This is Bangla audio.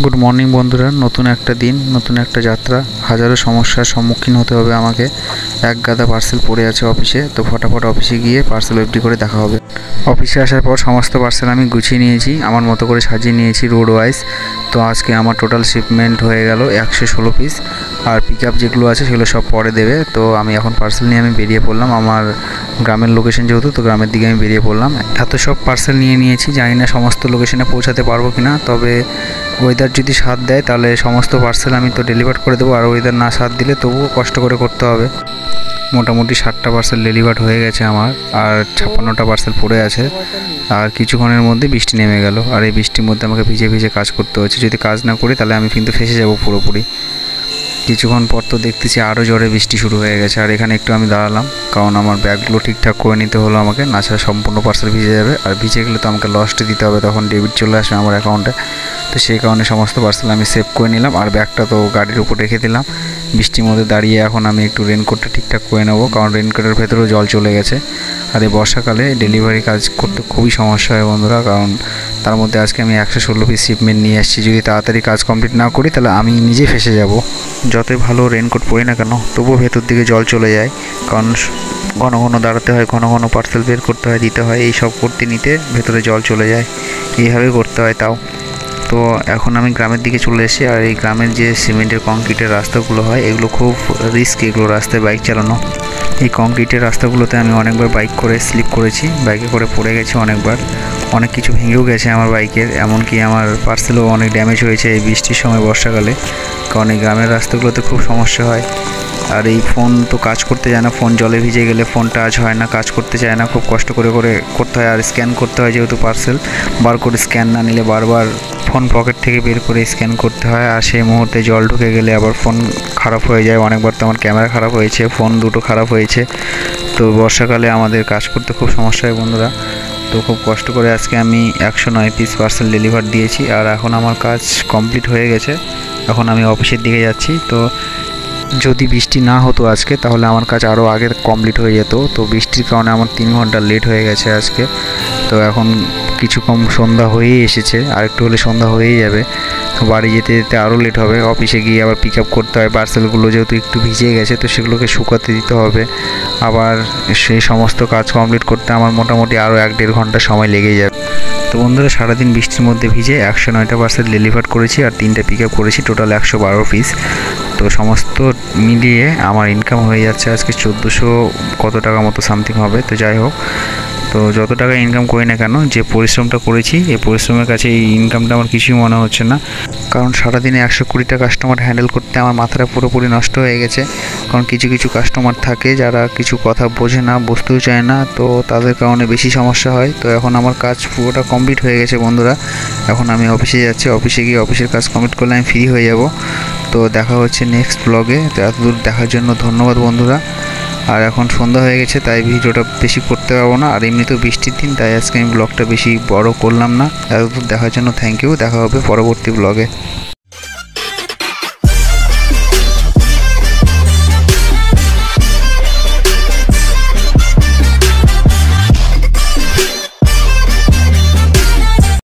গুড মর্নিং বন্ধুরা, নতুন একটা দিন, নতুন একটা যাত্রা। হাজারো সমস্যার সম্মুখীন হতে হবে আমাকে। এক গাদা পার্সেল পড়ে আছে অফিসে, তো ফটাফট অফিসে গিয়ে পার্সেল ওয়েবডি করে দেখা হবে। অফিসে আসার পর সমস্ত পার্সেল আমি গুছিয়ে নিয়েছি, আমার মতো করে সাজিয়ে নিয়েছি রোড ওয়াইজ। তো আজকে আমার টোটাল শিপমেন্ট হয়ে গেল 116 পিস। আর পিক আপ যেগুলো আছে সেগুলো সব পরে দেবে। তো আমি এখন পার্সেল নিয়ে বেরিয়ে পড়লাম। আমার গ্রামের লোকেশন যেহেতু, তো গ্রামের দিকে আমি বেরিয়ে পড়লাম। এত সব পার্সেল নিয়ে নিয়েছি, জানি না সমস্ত লোকেশনে পৌঁছাতে পারবো কিনা। তবে ওয়েদার যদি সাথ দেয় তাহলে সমস্ত পার্সেল আমি তো ডেলিভার করে দেবো, আর ওয়েদার না সাথ দিলে তবুও কষ্ট করে করতে হবে। মোটামুটি 60টা পার্সেল ডেলিভার হয়ে গেছে আমার, আর 56টা পার্সেল পড়ে আছে। আর কিছুক্ষণের মধ্যে বৃষ্টি নেমে গেল, আর এই বৃষ্টির মধ্যে আমাকে ভিজে ভিজে কাজ করতে হচ্ছে। যদি কাজ না করি তাহলে আমি কিন্তু ফেঁসে যাব পুরোপুরি। কিছুক্ষণ পর তো দেখতেছি আরও জোরে বৃষ্টি শুরু হয়ে গেছে। আর এখানে একটু আমি দাঁড়ালাম, কারণ আমার ব্যাগগুলো ঠিকঠাক করে নিতে হলো আমাকে, না ছাড়া সম্পূর্ণ পার্সেল ভিজে যাবে। আর ভিজে গেলে তো আমাকে লসটি দিতে হবে, তখন ডেবিট চলে আসবে আমার অ্যাকাউন্টে। তো সেই কারণে সমস্ত পার্সেল আমি সেভ করে নিলাম, আর ব্যাগটা তো গাড়ির উপর রেখে দিলাম। বৃষ্টির মধ্যে দাঁড়িয়ে এখন আমি একটু রেনকোটটা ঠিকঠাক করে নেবো, কারণ রেনকোটের ভেতরেও জল চলে গেছে। আর এই বর্ষাকালে ডেলিভারি কাজ করতে খুবই সমস্যা হয় বন্ধুরা, কারণ তার মধ্যে আজকে আমি 116 পিস শিপমেন্ট নিয়ে আসছি। যদি তাড়াতাড়ি কাজ কমপ্লিট না করি তাহলে আমি নিজে ফেঁসে যাব। যতই ভালো রেনকোট পরি না কেন, তবুও ভেতর দিকে জল চলে যায়, কারণ ঘন ঘন দাঁড়াতে হয়, ঘন ঘন পার্সেল বের করতে হয়, দিতে হয়। এই সব করতে নিতে ভেতরে জল চলে যায়, এইভাবে করতে হয়। তাও তো এখন আমি গ্রামের দিকে চলে এসেছি। আর এই গ্রামের যে সিমেন্টের কংক্রিটের রাস্তাগুলো হয়, এগুলো খুব রিস্কি, এগুলো রাস্তায় বাইক চালানো। এই কংক্রিটের রাস্তাগুলোতে আমি অনেকবার বাইক করে স্লিপ করেছি, বাইকে করে পড়ে গেছি অনেকবার, অনেক কিছু ভেঙেও গেছে আমার বাইকের। এমনকি আমার পার্সেলও অনেক ড্যামেজ হয়েছে এই বৃষ্টির সময়, বর্ষাকালে। কারণ এই গ্রামের রাস্তাগুলোতে খুব সমস্যা হয়। আর এই ফোন তো কাজ করতে যায় না, ফোন জলে ভিজে গেলে ফোন টাচ হয় না, কাজ করতে চায় না, খুব কষ্ট করে করতে হয়। আর স্ক্যান করতে হয়, যেহেতু পার্সেল বার করে স্ক্যান না নিলে বারবার ফোন পকেট থেকে বের করে স্ক্যান করতে হয়। আর সেই মুহূর্তে জল ঢুকে গেলে আবার ফোন খারাপ হয়ে যায়। অনেকবার তো আমার ক্যামেরা খারাপ হয়েছে, ফোন দুটো খারাপ হয়েছে। তো বর্ষাকালে আমাদের কাজ করতে খুব সমস্যা হয় বন্ধুরা। তো খুব কষ্ট করে আজকে আমি 109 পিস পার্সেল ডেলিভার দিয়েছি, আর এখন আমার কাজ কমপ্লিট হয়ে গেছে। এখন আমি অফিসের দিকে যাচ্ছি। তো যদি বৃষ্টি না হতো আজকে, তাহলে আমার কাজ আরও আগে কমপ্লিট হয়ে যেত। তো বৃষ্টির কারণে আমার 3 ঘন্টা লেট হয়ে গেছে আজকে। তো এখন কিছু কম সন্ধ্যা হয়েই এসেছে, আর একটু হলে সন্ধ্যা হয়েই যাবে। তো বাড়ি যেতে যেতে আরও লেট হবে। অফিসে গিয়ে আবার পিক আপ করতে হয় পার্সেলগুলো, যেহেতু একটু ভিজে গেছে, তো সেগুলোকে শুকাতে দিতে হবে। আবার সেই সমস্ত কাজ কমপ্লিট করতে আমার মোটামুটি আরও 1-1.5 ঘন্টা সময় লেগে যাবে। তো বন্ধুরা, সারাদিন বৃষ্টির মধ্যে ভিজে 109টা পার্সেল ডেলিভার করেছি, আর 3টা পিক আপ করেছি, টোটাল 112 পিস। তো সমস্ত মিলিয়ে আমার ইনকাম হয়ে যাচ্ছে আজকে 1400 কত টাকা মতো সামথিং হবে। তো যাই হোক, তো যত টাকা ইনকাম করি না কেন, যে পরিশ্রমটা করেছি, এই পরিশ্রমের কাছে এই ইনকামটা আমার কিছুই মনে হচ্ছে না। কারণ সারাদিনে 120টা কাস্টমার হ্যান্ডেল করতে আমার মাথাটা পুরোপুরি নষ্ট হয়ে গেছে। কারণ কিছু কিছু কাস্টমার থাকে যারা কিছু কথা বোঝে না, বুঝতেও চায় না, তো তাদের কারণে বেশি সমস্যা হয়। তো এখন আমার কাজ পুরোটা কমপ্লিট হয়ে গেছে বন্ধুরা। এখন আমি অফিসে যাচ্ছি, অফিসে গিয়ে অফিসের কাজ কমপ্লিট করলে আমি ফ্রি হয়ে যাব। তো দেখা হচ্ছে নেক্সট ব্লগে। তো এতদূর দেখার জন্য ধন্যবাদ বন্ধুরা। আর এখন সন্ধ্যা হয়ে গেছে, তাই ভিডিওটা বেশি করতে পারবো না। আর এমনিতেও বৃষ্টির দিন, তাই আজকে আমি ব্লগটা বেশি বড় করলাম না। এতদূর দেখার জন্য থ্যাংক ইউ। দেখা হবে পরবর্তী ব্লগে।